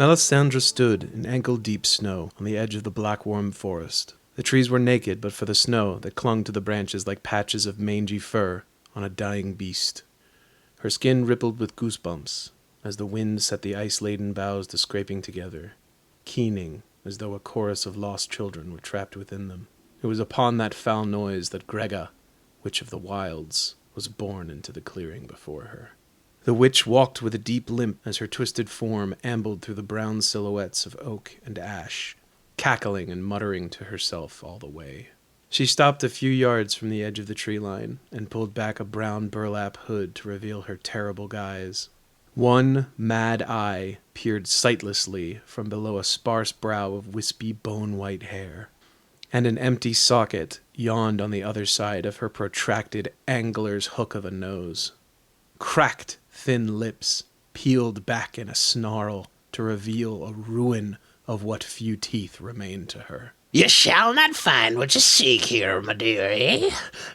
Melisandre stood in ankle-deep snow on the edge of the Blackworm forest. The trees were naked but for the snow that clung to the branches like patches of mangy fur on a dying beast. Her skin rippled with goosebumps as the wind set the ice-laden boughs to scraping together, keening as though a chorus of lost children were trapped within them. It was upon that foul noise that Grega, Witch of the Wilds, was borne into the clearing before her. The witch walked with a deep limp as her twisted form ambled through the brown silhouettes of oak and ash, cackling and muttering to herself all the way. She stopped a few yards from the edge of the tree line and pulled back a brown burlap hood to reveal her terrible guise. One mad eye peered sightlessly from below a sparse brow of wispy bone-white hair, and an empty socket yawned on the other side of her protracted angler's hook of a nose. Cracked, thin lips peeled back in a snarl to reveal a ruin of what few teeth remained to her. "You shall not find what you seek here, my dearie.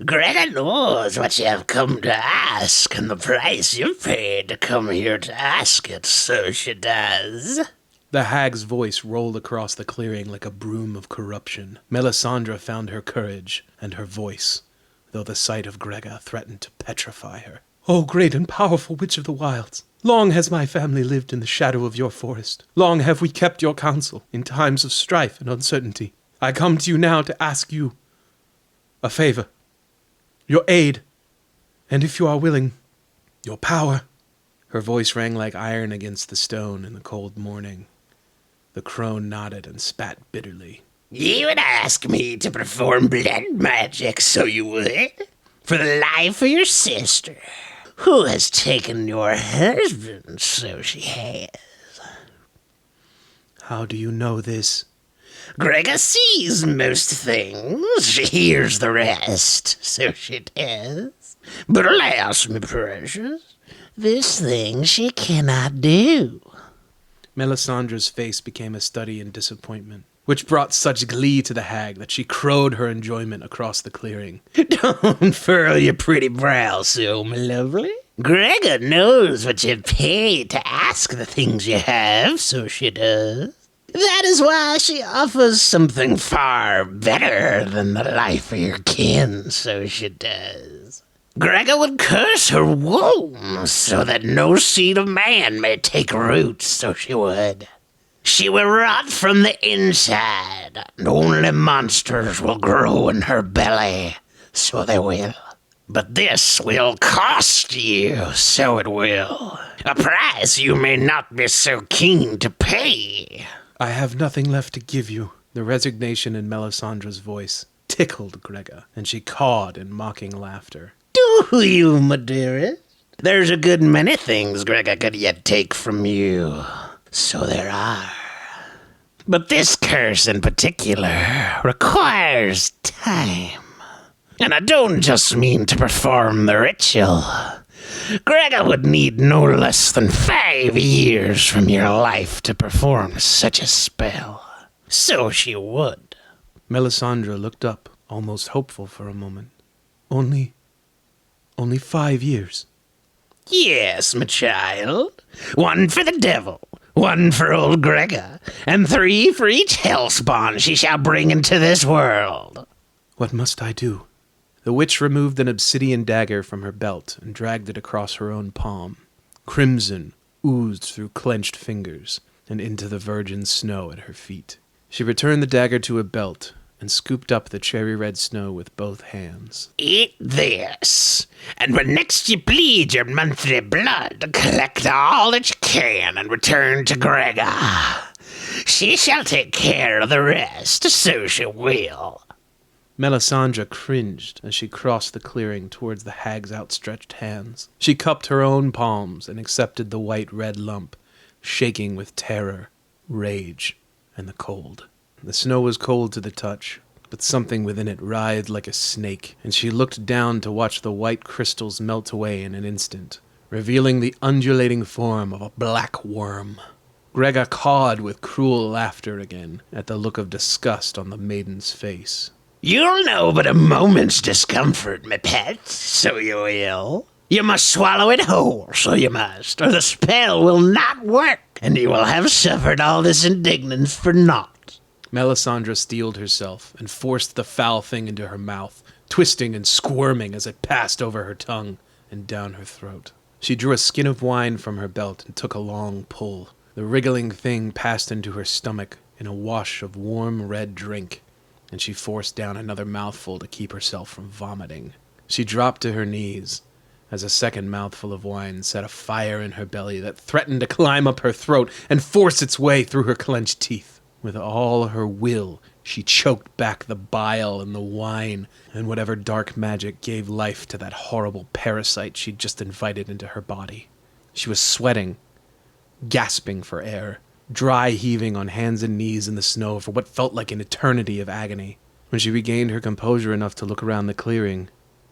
Greta knows what you have come to ask, and the price you've paid to come here to ask it, so she does." The hag's voice rolled across the clearing like a broom of corruption. Melisandre found her courage and her voice, though the sight of Grega threatened to petrify her. "O great and powerful Witch of the Wilds, long has my family lived in the shadow of your forest. Long have we kept your counsel in times of strife and uncertainty. I come to you now to ask you a favor, your aid, and if you are willing, your power." Her voice rang like iron against the stone in the cold morning. The crone nodded and spat bitterly. "You would ask me to perform blood magic, so you would? For the life of your sister, who has taken your husband, so she has." "How do you know this?" "Grega sees most things, she hears the rest, so she does. But alas, my precious, this thing she cannot do." Melisandre's face became a study in disappointment, which brought such glee to the hag that she crowed her enjoyment across the clearing. "Don't furrow your pretty brow so, my lovely. Grega knows what you paid to ask the things you have, so she does. That is why she offers something far better than the life of your kin, so she does. Grega would curse her womb so that no seed of man may take root, so she would. She will rot from the inside, and only monsters will grow in her belly, so they will. But this will cost you, so it will. A price you may not be so keen to pay." "I have nothing left to give you." The resignation in Melisandre's voice tickled Grega, and she cawed in mocking laughter. "Do you, my dearest? There's a good many things Grega could yet take from you. So there are. But this curse in particular requires time. And I don't just mean to perform the ritual. Grega would need no less than 5 years from your life to perform such a spell. So she would." Melisandre looked up, almost hopeful for a moment. Only 5 years?" "Yes, my child. 1 for the devil, 1 for old Grega, and 3 for each hellspawn she shall bring into this world." "What must I do?" The witch removed an obsidian dagger from her belt and dragged it across her own palm. Crimson oozed through clenched fingers and into the virgin snow at her feet. She returned the dagger to her belt and scooped up the cherry-red snow with both hands. "Eat this, and when next you bleed your monthly blood, collect all that you can and return to Grega. She shall take care of the rest, so she will." Melisandre cringed as she crossed the clearing towards the hag's outstretched hands. She cupped her own palms and accepted the white-red lump, shaking with terror, rage, and the cold. The snow was cold to the touch, but something within it writhed like a snake, and she looked down to watch the white crystals melt away in an instant, revealing the undulating form of a black worm. Grega cawed with cruel laughter again at the look of disgust on the maiden's face. "You'll know but a moment's discomfort, my pet, so you will. You must swallow it whole, so you must, or the spell will not work, and you will have suffered all this indignance for naught. Melisandre steeled herself and forced the foul thing into her mouth, twisting and squirming as it passed over her tongue and down her throat. She drew a skin of wine from her belt and took a long pull. The wriggling thing passed into her stomach in a wash of warm red drink, and she forced down another mouthful to keep herself from vomiting. She dropped to her knees as a second mouthful of wine set a fire in her belly that threatened to climb up her throat and force its way through her clenched teeth. With all her will, she choked back the bile and the wine, and whatever dark magic gave life to that horrible parasite she'd just invited into her body. She was sweating, gasping for air, dry heaving on hands and knees in the snow for what felt like an eternity of agony. When she regained her composure enough to look around the clearing,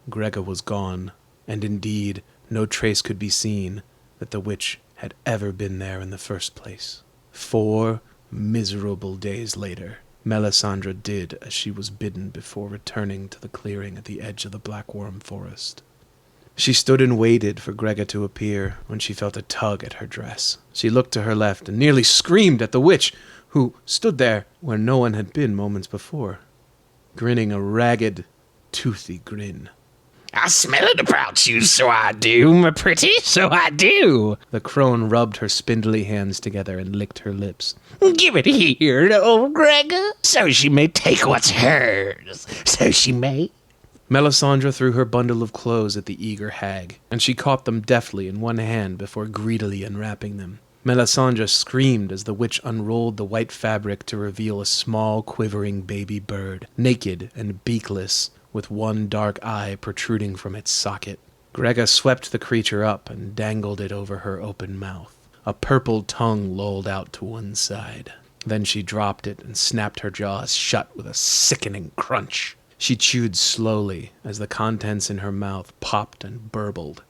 Gregga was gone, and indeed no trace could be seen that the witch had ever been there in the first place. 4 miserable days later, Melisandre did as she was bidden before returning to the clearing at the edge of the Blackworm forest. She stood and waited for Gregga to appear when she felt a tug at her dress. She looked to her left and nearly screamed at the witch, who stood there where no one had been moments before, grinning a ragged, toothy grin. I smell it about you, so I do, my pretty, so I do. The crone rubbed her spindly hands together and licked her lips. Give it here to old Gregga, so she may take what's hers, so she may. Melisandre threw her bundle of clothes at the eager hag, and she caught them deftly in one hand before greedily unwrapping them. Melisandre screamed as the witch unrolled the white fabric to reveal a small, quivering baby bird, naked and beakless, with one dark eye protruding from its socket. Gregga swept the creature up and dangled it over her open mouth. A purple tongue lolled out to one side. Then she dropped it and snapped her jaws shut with a sickening crunch. She chewed slowly as the contents in her mouth popped and burbled.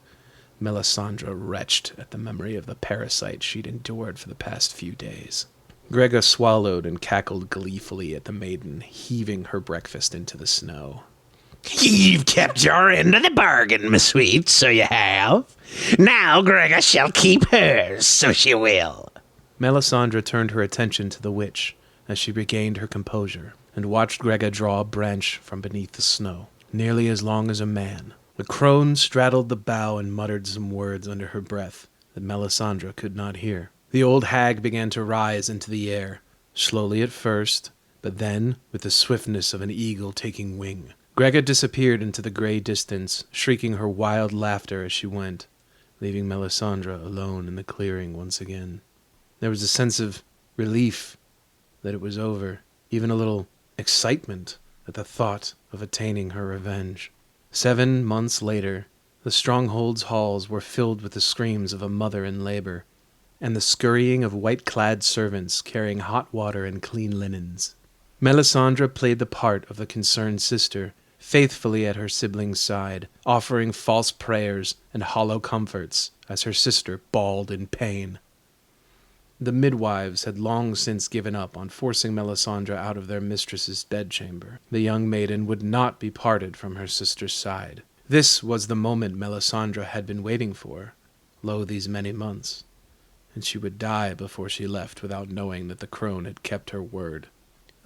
Melisandre retched at the memory of the parasite she'd endured for the past few days. Gregga swallowed and cackled gleefully at the maiden, heaving her breakfast into the snow. You've kept your end of the bargain, my sweet, so you have. Now Gregga shall keep hers, so she will. Melisandre turned her attention to the witch as she regained her composure, and watched Gregga draw a branch from beneath the snow, nearly as long as a man. The crone straddled the bough and muttered some words under her breath that Melisandre could not hear. The old hag began to rise into the air, slowly at first, but then with the swiftness of an eagle taking wing. Gregga disappeared into the gray distance, shrieking her wild laughter as she went, leaving Melisandre alone in the clearing once again. There was a sense of relief that it was over, even a little excitement at the thought of attaining her revenge. 7 months later, the stronghold's halls were filled with the screams of a mother in labor, and the scurrying of white-clad servants carrying hot water and clean linens. Melisandre played the part of the concerned sister, faithfully at her sibling's side, offering false prayers and hollow comforts as her sister bawled in pain. The midwives had long since given up on forcing Melisandre out of their mistress's bedchamber. The young maiden would not be parted from her sister's side. This was the moment Melisandre had been waiting for, lo these many months, and she would die before she left without knowing that the crone had kept her word.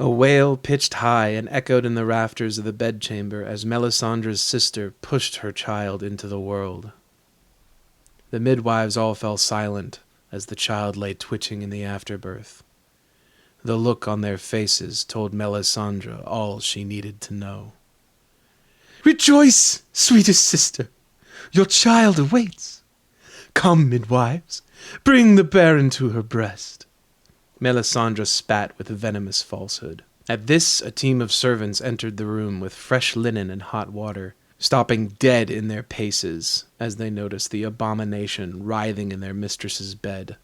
A wail pitched high and echoed in the rafters of the bedchamber as Melisandre's sister pushed her child into the world. The midwives all fell silent as the child lay twitching in the afterbirth. The look on their faces told Melisandre all she needed to know. "Rejoice, sweetest sister! Your child awaits. Come, midwives, bring the bairn to her breast." Melisandre spat with venomous falsehood. At this, a team of servants entered the room with fresh linen and hot water, stopping dead in their paces as they noticed the abomination writhing in their mistress's bed.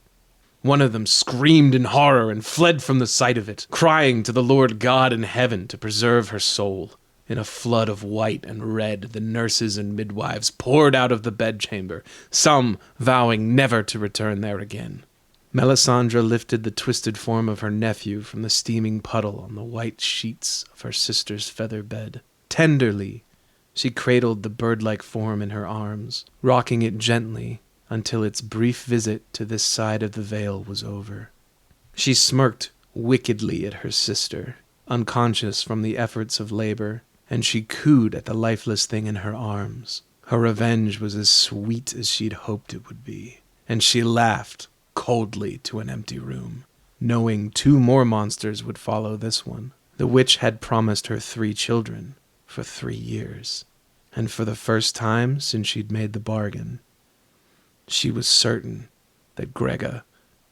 One of them screamed in horror and fled from the sight of it, crying to the Lord God in heaven to preserve her soul. In a flood of white and red, the nurses and midwives poured out of the bedchamber, some vowing never to return there again. Melisandre lifted the twisted form of her nephew from the steaming puddle on the white sheets of her sister's feather bed. Tenderly, She cradled the bird-like form in her arms, rocking it gently until its brief visit to this side of the veil was over. She smirked wickedly at her sister, unconscious from the efforts of labor, and she cooed at the lifeless thing in her arms. Her revenge was as sweet as she'd hoped it would be, and she laughed coldly to an empty room, knowing 2 more monsters would follow this one. The witch had promised her 3 children for 3 years, and for the first time since she'd made the bargain, she was certain that Grega,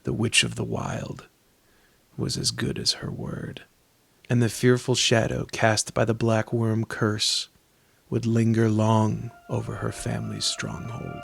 the Witch of the Wild, was as good as her word. And the fearful shadow cast by the Blackworm curse would linger long over her family's stronghold.